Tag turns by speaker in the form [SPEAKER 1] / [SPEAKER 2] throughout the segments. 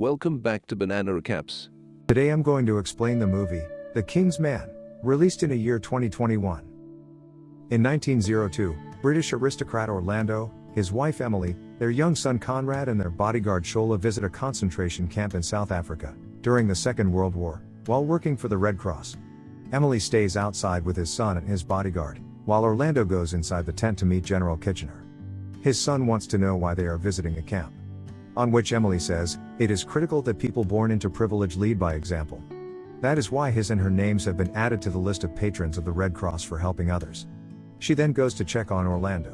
[SPEAKER 1] welcome back to Banana Recaps.
[SPEAKER 2] Today I'm going to explain the movie, The King's Man, released in the year 2021. In 1902, British aristocrat Orlando, his wife Emily, their young son Conrad and their bodyguard Shola visit a concentration camp in South Africa, during the Second World War, while working for the Red Cross. Emily stays outside with his son and his bodyguard, while Orlando goes inside the tent to meet General Kitchener. His son wants to know why they are visiting a camp. On which Emily says, it is critical that people born into privilege lead by example. That is why his and her names have been added to the list of patrons of the Red Cross for helping others. She then goes to check on Orlando.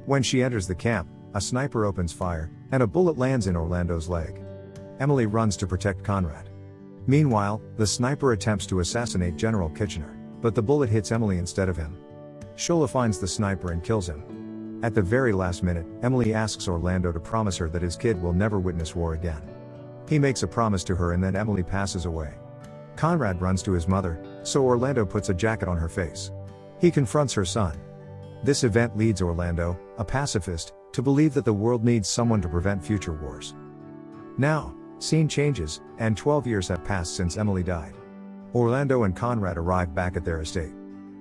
[SPEAKER 2] When she enters the camp, a sniper opens fire, and a bullet lands in Orlando's leg. Emily runs to protect Conrad. Meanwhile, the sniper attempts to assassinate General Kitchener, but the bullet hits Emily instead of him. Shola finds the sniper and kills him. At the very last minute, Emily asks Orlando to promise her that his kid will never witness war again. He makes a promise to her and then Emily passes away. Conrad runs to his mother, so Orlando puts a jacket on her face. He confronts her son. This event leads Orlando, a pacifist, to believe that the world needs someone to prevent future wars. Now, scene changes, and 12 years have passed since Emily died. Orlando and Conrad arrive back at their estate.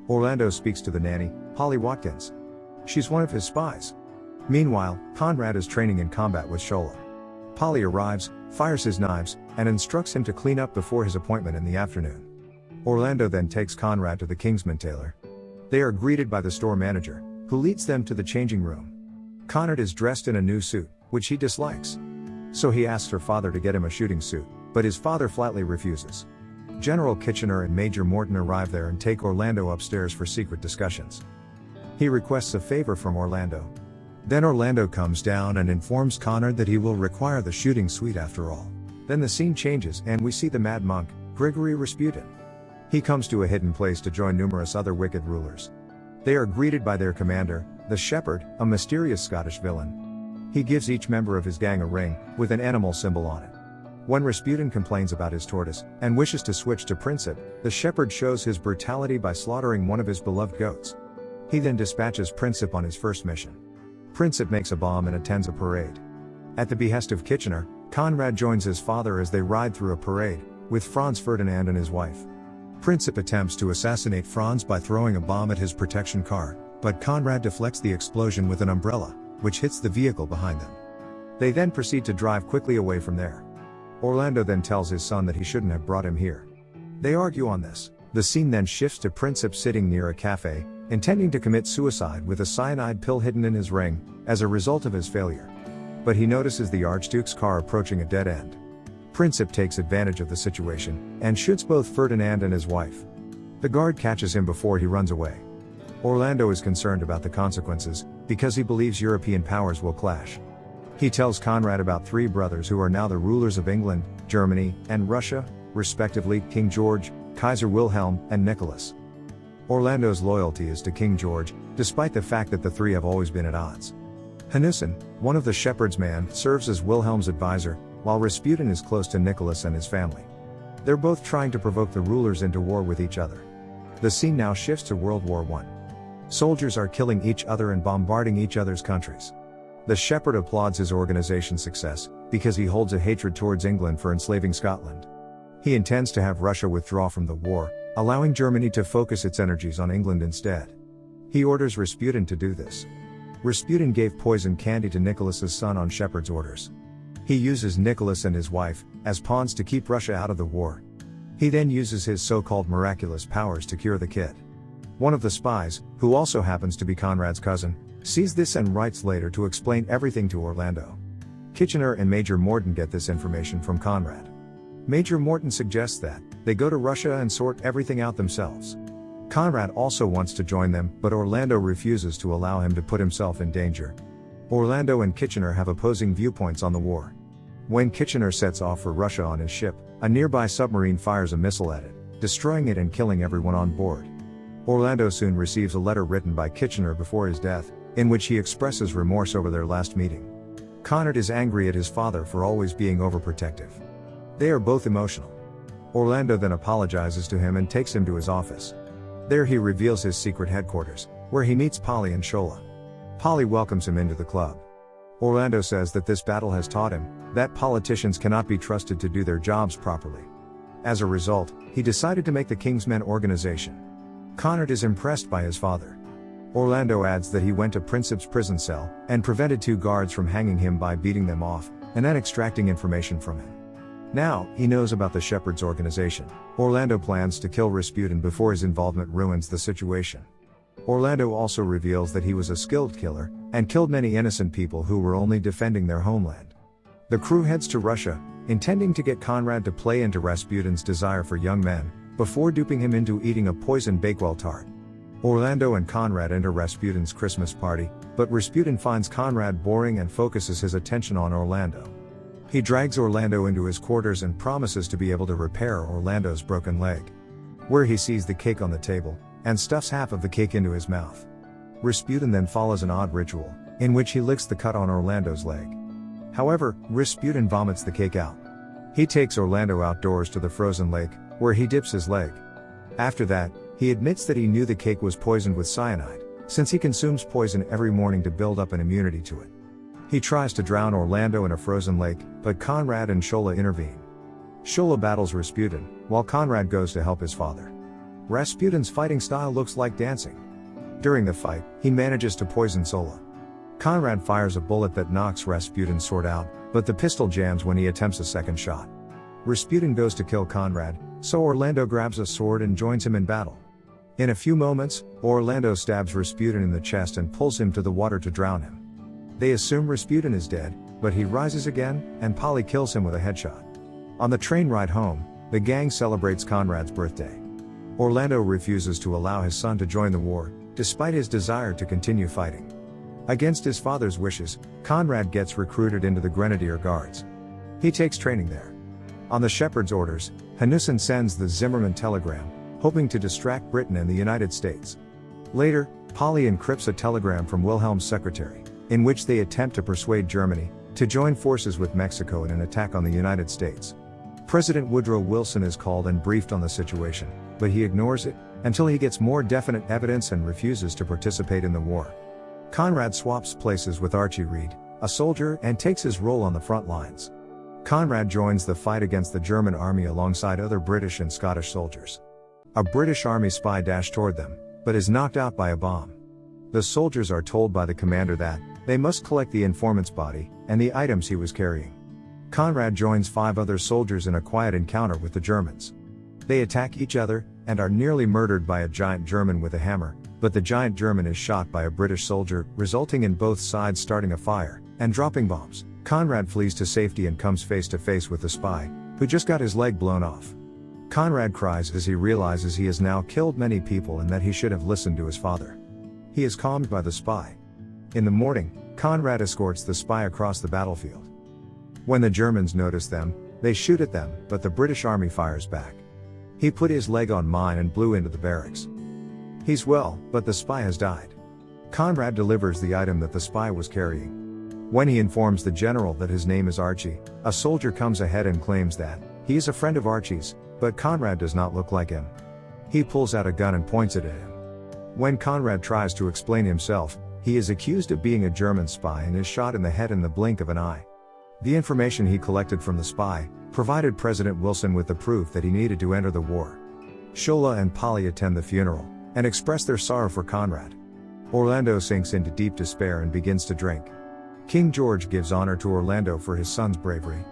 [SPEAKER 2] Orlando speaks to the nanny, Polly Watkins. She's one of his spies. Meanwhile, Conrad is training in combat with Shola. Polly arrives, fires his knives, and instructs him to clean up before his appointment in the afternoon. Orlando then takes Conrad to the Kingsman tailor. They are greeted by the store manager, who leads them to the changing room. Conrad is dressed in a new suit, which he dislikes. So he asks her father to get him a shooting suit, but his father flatly refuses. General Kitchener and Major Morton arrive there and take Orlando upstairs for secret discussions. He requests a favor from Orlando. Then Orlando comes down and informs Conrad that he will require the shooting suit after all. Then the scene changes and we see the mad monk, Grigory Rasputin. He comes to a hidden place to join numerous other wicked rulers. They are greeted by their commander, the Shepherd, a mysterious Scottish villain. He gives each member of his gang a ring, with an animal symbol on it. When Rasputin complains about his tortoise, and wishes to switch to Princip, the Shepherd shows his brutality by slaughtering one of his beloved goats. He then dispatches Princip on his first mission. Princip makes a bomb and attends a parade. At the behest of Kitchener, Conrad joins his father as they ride through a parade, with Franz Ferdinand and his wife. Princip attempts to assassinate Franz by throwing a bomb at his protection car, but Conrad deflects the explosion with an umbrella, which hits the vehicle behind them. They then proceed to drive quickly away from there. Orlando then tells his son that he shouldn't have brought him here. They argue on this. The scene then shifts to Princip sitting near a cafe, intending to commit suicide with a cyanide pill hidden in his ring, as a result of his failure. But he notices the Archduke's car approaching a dead end. Princip takes advantage of the situation, and shoots both Ferdinand and his wife. The guard catches him before he runs away. Orlando is concerned about the consequences, because he believes European powers will clash. He tells Conrad about three brothers who are now the rulers of England, Germany, and Russia, respectively King George, Kaiser Wilhelm, and Nicholas. Orlando's loyalty is to King George, despite the fact that the three have always been at odds. Hanussen, one of the Shepherd's men, serves as Wilhelm's advisor, while Rasputin is close to Nicholas and his family. They're both trying to provoke the rulers into war with each other. The scene now shifts to World War I. Soldiers are killing each other and bombarding each other's countries. The Shepherd applauds his organization's success, because he holds a hatred towards England for enslaving Scotland. He intends to have Russia withdraw from the war, allowing Germany to focus its energies on England instead. He orders Rasputin to do this. Rasputin gave poison candy to Nicholas's son on Shepherd's orders. He uses Nicholas and his wife as pawns to keep Russia out of the war. He then uses his so-called miraculous powers to cure the kid. One of the spies, who also happens to be Conrad's cousin, sees this and writes later to explain everything to Orlando. Kitchener and Major Morton get this information from Conrad. Major Morton suggests that they go to Russia and sort everything out themselves. Conrad also wants to join them, but Orlando refuses to allow him to put himself in danger. Orlando and Kitchener have opposing viewpoints on the war. When Kitchener sets off for Russia on his ship, a nearby submarine fires a missile at it, destroying it and killing everyone on board. Orlando soon receives a letter written by Kitchener before his death, in which he expresses remorse over their last meeting. Conrad is angry at his father for always being overprotective. They are both emotional. Orlando then apologizes to him and takes him to his office. There he reveals his secret headquarters, where he meets Polly and Shola. Polly welcomes him into the club. Orlando says that this battle has taught him that politicians cannot be trusted to do their jobs properly. As a result, he decided to make the King's Men organization. Conrad is impressed by his father. Orlando adds that he went to Princip's prison cell and prevented 2 guards from hanging him by beating them off and then extracting information from him. Now, he knows about the Shepherd's organization. Orlando plans to kill Rasputin before his involvement ruins the situation. Orlando also reveals that he was a skilled killer and killed many innocent people who were only defending their homeland. The crew heads to Russia, intending to get Conrad to play into Rasputin's desire for young men, before duping him into eating a poisoned Bakewell tart. Orlando and Conrad enter Rasputin's Christmas party, but Rasputin finds Conrad boring and focuses his attention on Orlando. He drags Orlando into his quarters and promises to be able to repair Orlando's broken leg. Where he sees the cake on the table, and stuffs half of the cake into his mouth. Rasputin then follows an odd ritual, in which he licks the cut on Orlando's leg. However, Rasputin vomits the cake out. He takes Orlando outdoors to the frozen lake, where he dips his leg. After that, he admits that he knew the cake was poisoned with cyanide, since he consumes poison every morning to build up an immunity to it. He tries to drown Orlando in a frozen lake, but Conrad and Shola intervene. Shola battles Rasputin, while Conrad goes to help his father. Rasputin's fighting style looks like dancing. During the fight, he manages to poison Shola. Conrad fires a bullet that knocks Rasputin's sword out, but the pistol jams when he attempts a second shot. Rasputin goes to kill Conrad, so Orlando grabs a sword and joins him in battle. In a few moments, Orlando stabs Rasputin in the chest and pulls him to the water to drown him. They assume Rasputin is dead, but he rises again, and Polly kills him with a headshot. On the train ride home, the gang celebrates Conrad's birthday. Orlando refuses to allow his son to join the war, despite his desire to continue fighting. Against his father's wishes, Conrad gets recruited into the Grenadier Guards. He takes training there. On the Shepherd's orders, Hanussen sends the Zimmermann telegram, hoping to distract Britain and the United States. Later, Polly encrypts a telegram from Wilhelm's secretary, in which they attempt to persuade Germany to join forces with Mexico in an attack on the United States. President Woodrow Wilson is called and briefed on the situation, but he ignores it until he gets more definite evidence and refuses to participate in the war. Conrad swaps places with Archie Reed, a soldier, and takes his role on the front lines. Conrad joins the fight against the German army alongside other British and Scottish soldiers. A British army spy dashes toward them, but is knocked out by a bomb. The soldiers are told by the commander that they must collect the informant's body and the items he was carrying. Conrad joins 5 other soldiers in a quiet encounter with the Germans. They attack each other, and are nearly murdered by a giant German with a hammer, but the giant German is shot by a British soldier, resulting in both sides starting a fire and dropping bombs. Conrad flees to safety and comes face to face with the spy, who just got his leg blown off. Conrad cries as he realizes he has now killed many people and that he should have listened to his father. He is calmed by the spy. In the morning, Conrad escorts the spy across the battlefield. When the Germans notice them, they shoot at them, but the British army fires back. He put his leg on mine and blew into the barracks. He's well, but the spy has died. Conrad delivers the item that the spy was carrying. When he informs the general that his name is Archie, a soldier comes ahead and claims that he is a friend of Archie's, but Conrad does not look like him. He pulls out a gun and points it at him. When Conrad tries to explain himself, he is accused of being a German spy and is shot in the head in the blink of an eye. The information he collected from the spy provided President Wilson with the proof that he needed to enter the war. Shola and Polly attend the funeral and express their sorrow for Conrad. Orlando sinks into deep despair and begins to drink. King George gives honor to Orlando for his son's bravery.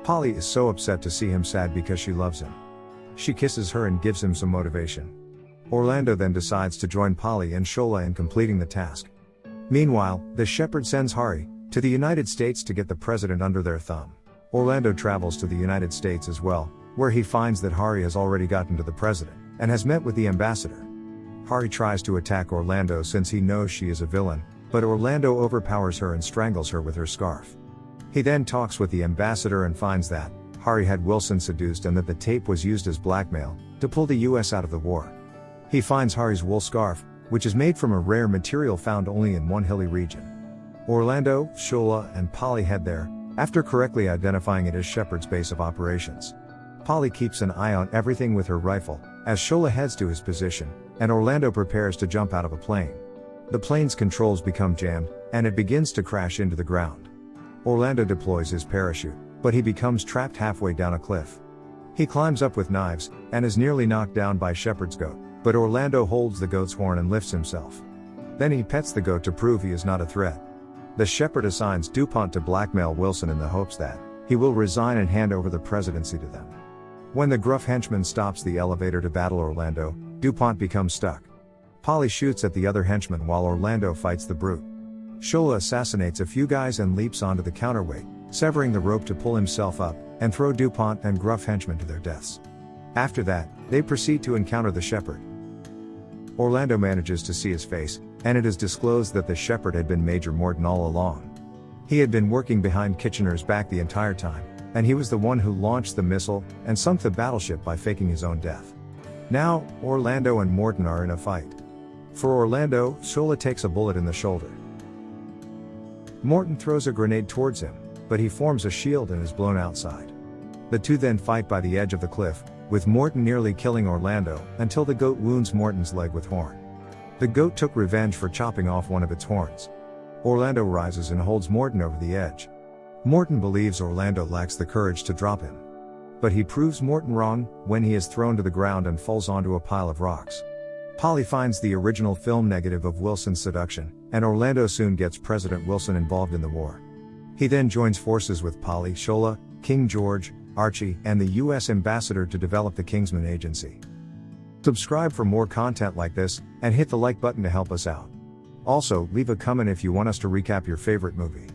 [SPEAKER 2] Polly is so upset to see him sad because she loves him. She kisses her and gives him some motivation. Orlando then decides to join Polly and Shola in completing the task. Meanwhile, the Shepherd sends Hari to the United States to get the president under their thumb. Orlando travels to the United States as well, where he finds that Hari has already gotten to the president and has met with the ambassador. Hari tries to attack Orlando since he knows she is a villain, but Orlando overpowers her and strangles her with her scarf. He then talks with the ambassador and finds that Hari had Wilson seduced and that the tape was used as blackmail to pull the US out of the war. He finds Hari's wool scarf, which is made from a rare material found only in one hilly region. Orlando, Shola, and Polly head there, after correctly identifying it as Shepherd's base of operations. Polly keeps an eye on everything with her rifle, as Shola heads to his position, and Orlando prepares to jump out of a plane. The plane's controls become jammed, and it begins to crash into the ground. Orlando deploys his parachute, but he becomes trapped halfway down a cliff. He climbs up with knives, and is nearly knocked down by Shepard's goat, but Orlando holds the goat's horn and lifts himself. Then he pets the goat to prove he is not a threat. The Shepard assigns DuPont to blackmail Wilson in the hopes that he will resign and hand over the presidency to them. When the gruff henchman stops the elevator to battle Orlando, DuPont becomes stuck. Polly shoots at the other henchman while Orlando fights the brute. Shola assassinates a few guys and leaps onto the counterweight, severing the rope to pull himself up, and throw DuPont and gruff henchmen to their deaths. After that, they proceed to encounter the Shepard. Orlando manages to see his face, and it is disclosed that the Shepard had been Major Morton all along. He had been working behind Kitchener's back the entire time, and he was the one who launched the missile and sunk the battleship by faking his own death. Now, Orlando and Morton are in a fight. For Orlando, Shola takes a bullet in the shoulder. Morton throws a grenade towards him, but he forms a shield and is blown outside. The two then fight by the edge of the cliff, with Morton nearly killing Orlando, until the goat wounds Morton's leg with horn. The goat took revenge for chopping off one of its horns. Orlando rises and holds Morton over the edge. Morton believes Orlando lacks the courage to drop him. But he proves Morton wrong, when he is thrown to the ground and falls onto a pile of rocks. Polly finds the original film negative of Wilson's seduction, and Orlando soon gets President Wilson involved in the war. He then joins forces with Polly, Shola, King George, Archie, and the US ambassador to develop the Kingsman Agency. Subscribe for more content like this, and hit the like button to help us out. Also, leave a comment if you want us to recap your favorite movie.